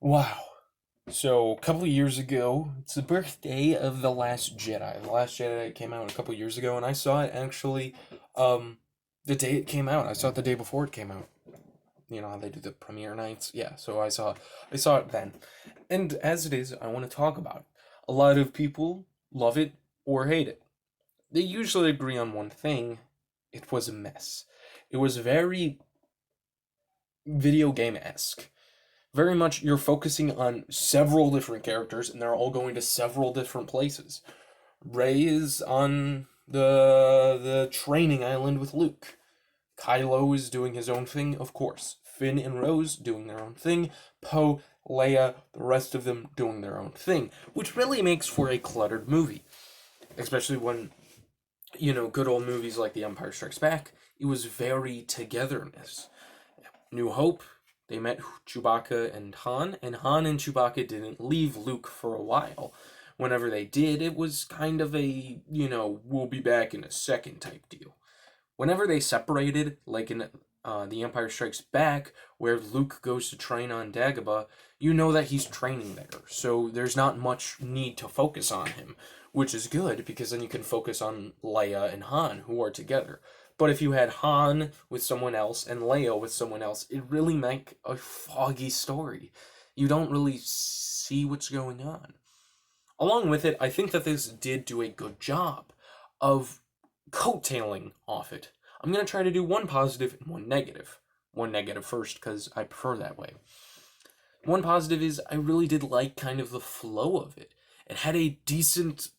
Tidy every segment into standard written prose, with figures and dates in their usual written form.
Wow. So, a couple of years ago, it's the birthday of The Last Jedi. The Last Jedi came out a couple of years ago, and I saw it actually the day it came out. I saw it the day before it came out. You know how they do the premiere nights? Yeah, so I saw it then. And as it is, I want to talk about it. A lot of people love it or hate it. They usually agree on one thing. It was a mess. It was very video game-esque. Very much you're focusing on several different characters and they're all going to several different places. Rey is on the training island with Luke. Kylo is doing his own thing, of course. Finn and Rose doing their own thing. Poe, Leia, the rest of them doing their own thing, which really makes for a cluttered movie. Especially when, good old movies like The Empire Strikes Back, it was very togetherness. New Hope, they met Chewbacca and Han and Chewbacca didn't leave Luke for a while. Whenever they did, it was kind of a, we'll be back in a second type deal. Whenever they separated, like in The Empire Strikes Back, where Luke goes to train on Dagobah, you know that he's training there, so there's not much need to focus on him, which is good because then you can focus on Leia and Han, who are together. But if you had Han with someone else and Leia with someone else, it really make a foggy story. You don't really see what's going on. Along with it, I think that this did do a good job of coattailing off it. I'm going to try to do one positive and one negative. One negative first, because I prefer that way. One positive is I really did like kind of the flow of it. It had a decent,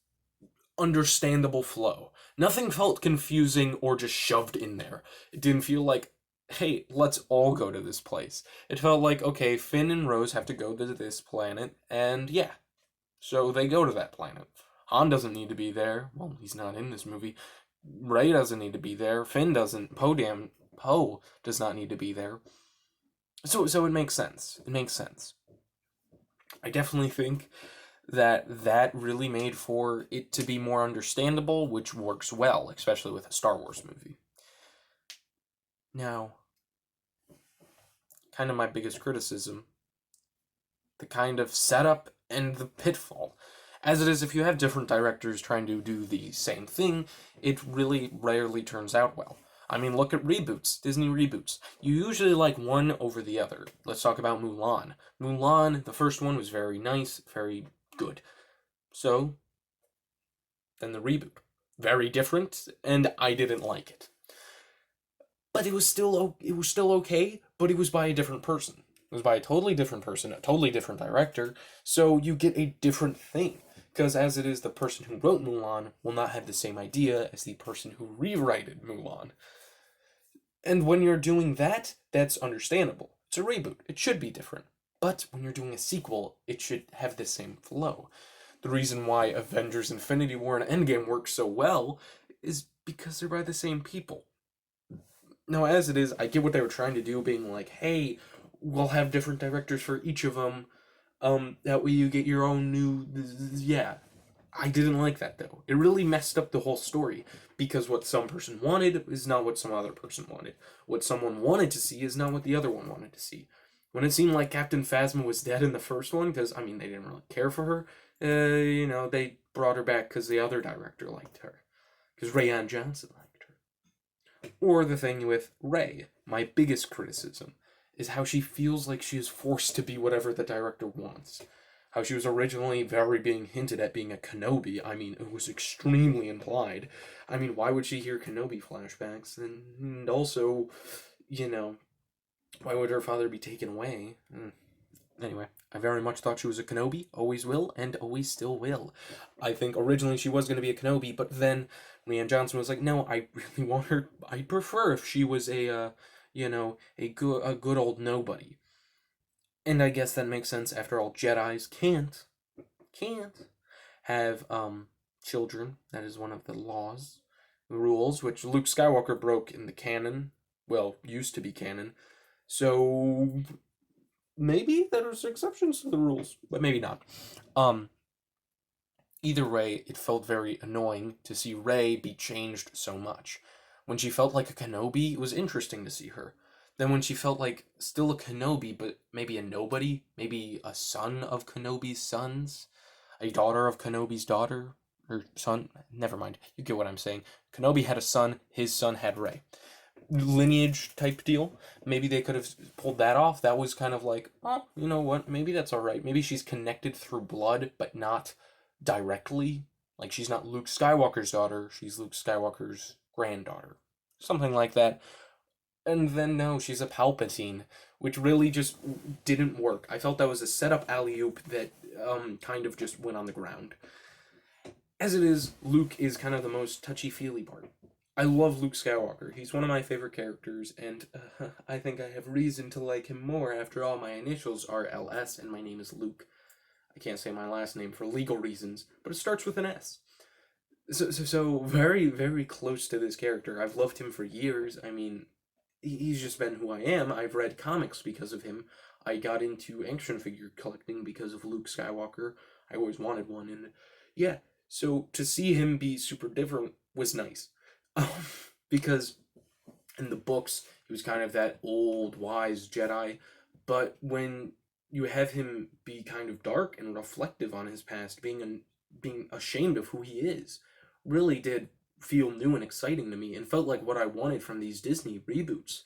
understandable flow. Nothing felt confusing or just shoved in there. It didn't feel like, hey, let's all go to this place. It felt like, okay, Finn and Rose have to go to this planet, and yeah, so they go to that planet. Han doesn't need to be there. Well, he's not in this movie. Rey doesn't need to be there. Finn doesn't. Poe does not need to be there. So it makes sense. It makes sense. I definitely think that really made for it to be more understandable, which works well, especially with a Star Wars movie. Now, kind of my biggest criticism, the kind of setup and the pitfall. As it is, if you have different directors trying to do the same thing, it really rarely turns out well. I mean, look at reboots, Disney reboots. You usually like one over the other. Let's talk about Mulan. Mulan, the first one was very nice, very good. So, then the reboot. Very different, and I didn't like it. But it was still okay, but it was by a different person. It was by a totally different person, a totally different director, so you get a different thing. Because as it is, the person who wrote Mulan will not have the same idea as the person who rewrited Mulan. And when you're doing that, that's understandable. It's a reboot. It should be different. But when you're doing a sequel, it should have the same flow. The reason why Avengers Infinity War and Endgame work so well is because they're by the same people. Now, as it is, I get what they were trying to do, being like, hey, we'll have different directors for each of them. That way you get your own new. Yeah. I didn't like that, though. It really messed up the whole story, because what some person wanted is not what some other person wanted. What someone wanted to see is not what the other one wanted to see. When it seemed like Captain Phasma was dead in the first one, because, I mean, they didn't really care for her, they brought her back because the other director liked her. Because Rayan Johnson liked her. Or the thing with Rey, my biggest criticism, is how she feels like she is forced to be whatever the director wants. How she was originally very being hinted at being a Kenobi. I mean, it was extremely implied. I mean, why would she hear Kenobi flashbacks? And also, you know, why would her father be taken away? Anyway, I very much thought she was a Kenobi, always will, and always still will. I think originally she was going to be a Kenobi, but then Leanne Johnson was like, no, I really want her. I'd prefer if she was a good old nobody. And I guess that makes sense. After all, Jedi's can't have children. That is one of the laws, the rules, which Luke Skywalker broke in the canon. Well, used to be canon. So maybe there's exceptions to the rules, but maybe not. Um, Either way, it felt very annoying to see Rey be changed so much. When she felt like a Kenobi, it was interesting to see her. Then when she felt like still a Kenobi, but maybe a nobody, maybe a son of Kenobi's sons, a daughter of Kenobi's daughter, or son, never mind, you get what I'm saying. Kenobi had a son, his son had Rey. Lineage type deal. Maybe they could have pulled that off. That was kind of like, oh, you know what? Maybe that's all right. Maybe she's connected through blood, but not directly. Like she's not Luke Skywalker's daughter. She's Luke Skywalker's granddaughter, something like that. And then no, she's a Palpatine, which really just didn't work. I felt that was a setup alley oop that kind of just went on the ground. As it is, Luke is kind of the most touchy feely part. I love Luke Skywalker. He's one of my favorite characters, and I think I have reason to like him more. After all, my initials are LS, and my name is Luke. I can't say my last name for legal reasons, but it starts with an S. So very, very close to this character. I've loved him for years. I mean, he's just been who I am. I've read comics because of him. I got into action figure collecting because of Luke Skywalker. I always wanted one, and yeah. So to see him be super different was nice, because in the books he was kind of that old wise Jedi, but when you have him be kind of dark and reflective on his past, being ashamed of who he is, really did feel new and exciting to me and felt like what I wanted from these Disney reboots.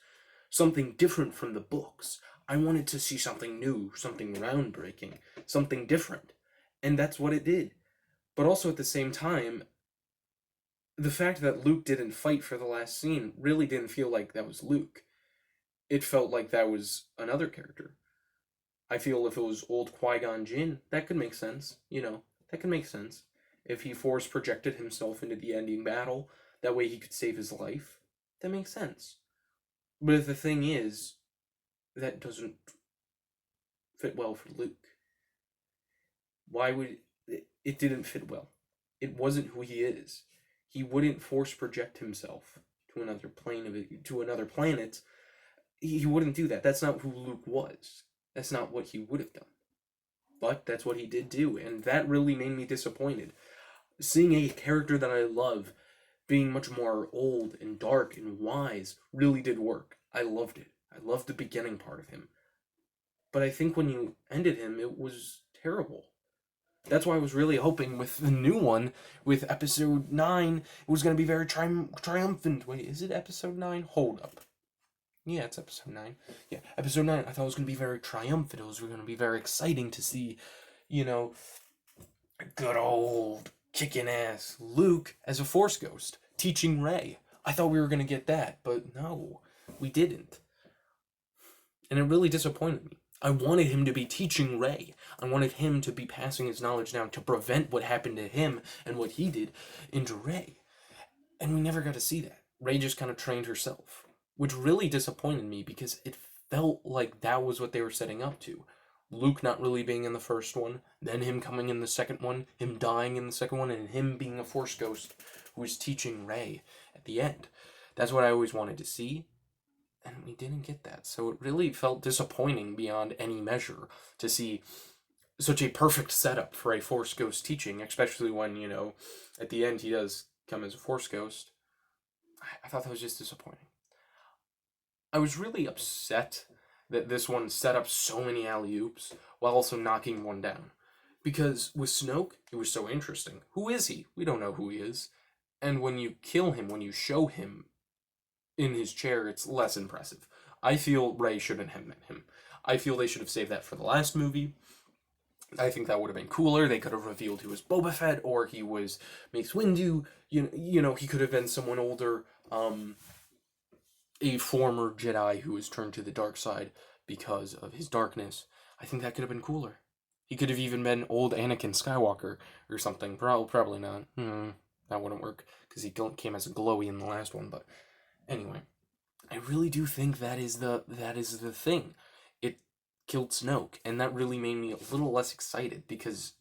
Something different from the books. I wanted to see something new, something groundbreaking, something different. And that's what it did. But also at the same time, the fact that Luke didn't fight for the last scene really didn't feel like that was Luke. It felt like that was another character. I feel if it was old Qui-Gon Jinn, that could make sense. That could make sense. If he force projected himself into the ending battle, that way he could save his life, that makes sense. But if the thing is, that doesn't fit well for Luke. Why would it didn't fit well? It wasn't who he is. He wouldn't force project himself to another plane of it, to another planet. He wouldn't do that. That's not who Luke was. That's not what he would have done. But that's what he did do, and that really made me disappointed. Seeing a character that I love being much more old and dark and wise really did work. I loved it. I loved the beginning part of him. But I think when you ended him, it was terrible. That's why I was really hoping with the new one, with episode 9, it was going to be very triumphant. Wait, is it episode 9? Hold up. Yeah, it's episode 9. Yeah, episode 9, I thought it was going to be very triumphant. It was going to be very exciting to see, you know, good old kicking ass Luke as a Force ghost, teaching Rey. I thought we were going to get that, but no, we didn't. And it really disappointed me. I wanted him to be teaching Rey. I wanted him to be passing his knowledge down to prevent what happened to him and what he did into Rey. And we never got to see that. Rey just kind of trained herself, which really disappointed me because it felt like that was what they were setting up to. Luke not really being in the first one, then him coming in the second one, him dying in the second one, and him being a Force ghost who was teaching Rey at the end. That's what I always wanted to see, and we didn't get that. So it really felt disappointing beyond any measure to see such a perfect setup for a Force ghost teaching, especially when, at the end he does come as a Force ghost. I thought that was just disappointing. I was really upset that this one set up so many alley-oops while also knocking one down. Because with Snoke, it was so interesting. Who is he? We don't know who he is. And when you kill him, when you show him in his chair, it's less impressive. I feel Rey shouldn't have met him. I feel they should have saved that for the last movie. I think that would have been cooler. They could have revealed he was Boba Fett or he was Mace Windu. He could have been someone older. A former Jedi who was turned to the dark side because of his darkness. I think that could have been cooler. He could have even been old Anakin Skywalker or something. Probably not. That wouldn't work because he came as a glowy in the last one. But anyway, I really do think that is the thing. It killed Snoke, and that really made me a little less excited because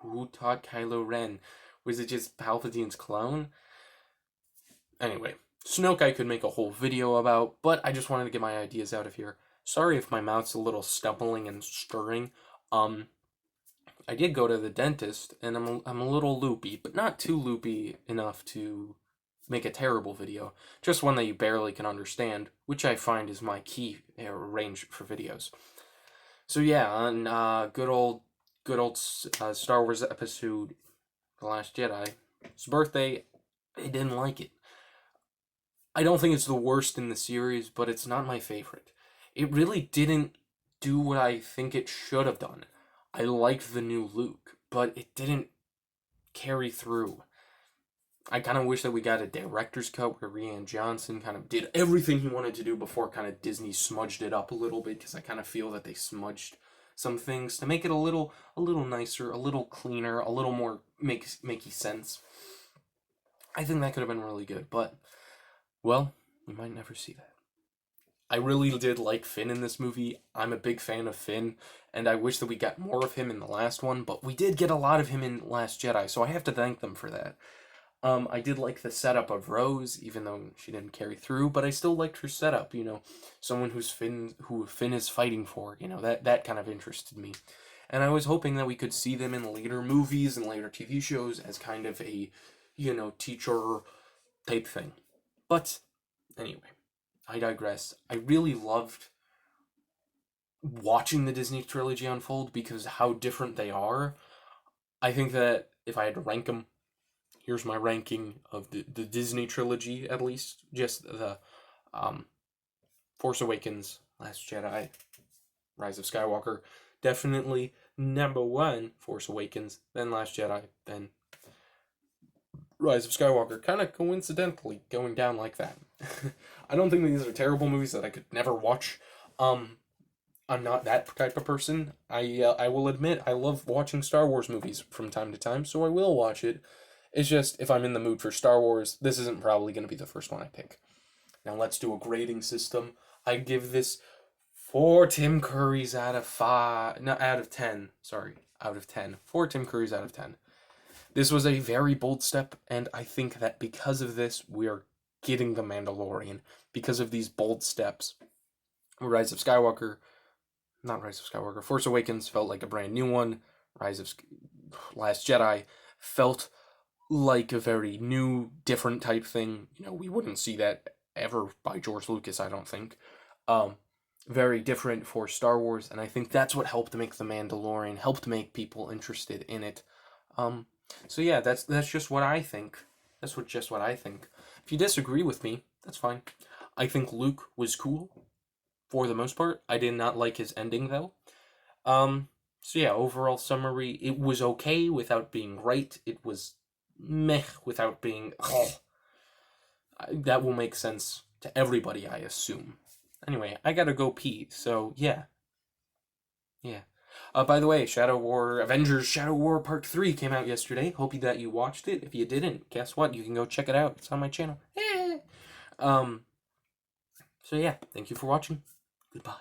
who taught Kylo Ren? Was it just Palpatine's clone? Anyway, Snoke I could make a whole video about, but I just wanted to get my ideas out of here. Sorry if my mouth's a little stumbling and stirring. I did go to the dentist, and I'm a little loopy, but not too loopy enough to make a terrible video, just one that you barely can understand, which I find is my key range for videos. So yeah, on good old Star Wars episode, The Last Jedi, his birthday, I didn't like it. I don't think it's the worst in the series, but it's not my favorite. It really didn't do what I think it should have done. I liked the new Luke, but it didn't carry through. I kind of wish that we got a director's cut where Rian Johnson kind of did everything he wanted to do before kind of Disney smudged it up a little bit, because I kind of feel that they smudged some things to make it a little nicer, a little cleaner, a little more makey sense. I think that could have been really good, but well, we might never see that. I really did like Finn in this movie. I'm a big fan of Finn, and I wish that we got more of him in the last one, but we did get a lot of him in Last Jedi, so I have to thank them for that. I did like the setup of Rose, even though she didn't carry through, but I still liked her setup, someone who Finn is fighting for, that kind of interested me. And I was hoping that we could see them in later movies and later TV shows as kind of a, teacher type thing. But anyway, I digress. I really loved watching the Disney trilogy unfold because how different they are. I think that if I had to rank them, here's my ranking of the Disney trilogy, at least. Just the Force Awakens, Last Jedi, Rise of Skywalker. Definitely number one, Force Awakens, then Last Jedi, then Rise of Skywalker. Kind of coincidentally going down like that. I don't think these are terrible movies that I could never watch. I'm not that type of person. I will admit I love watching Star Wars movies from time to time, so I will watch it. It's just, if I'm in the mood for Star Wars, this isn't probably going to be the first one I pick. Now let's do a grading system. I give this 4 Tim Currys out of 5. No, out of 10. Sorry, out of 10. 4 Tim Currys out of 10. This was a very bold step, and I think that because of this, we are getting The Mandalorian. Because of these bold steps. Rise of Skywalker, not Rise of Skywalker, Force Awakens felt like a brand new one. Last Jedi felt like a very new, different type thing. We wouldn't see that ever by George Lucas, I don't think. Very different for Star Wars, and I think that's what helped make The Mandalorian, helped make people interested in it. So yeah, that's just what I think. Just what I think. If you disagree with me, that's fine. I think Luke was cool, for the most part. I did not like his ending, though. So yeah, overall summary, it was okay without being great. It was meh without being... That will make sense to everybody, I assume. Anyway, I gotta go pee, so yeah. Yeah. By the way, Avengers Shadow War Part 3 came out yesterday. Hope that you watched it. If you didn't, guess what? You can go check it out. It's on my channel. So yeah, thank you for watching. Goodbye.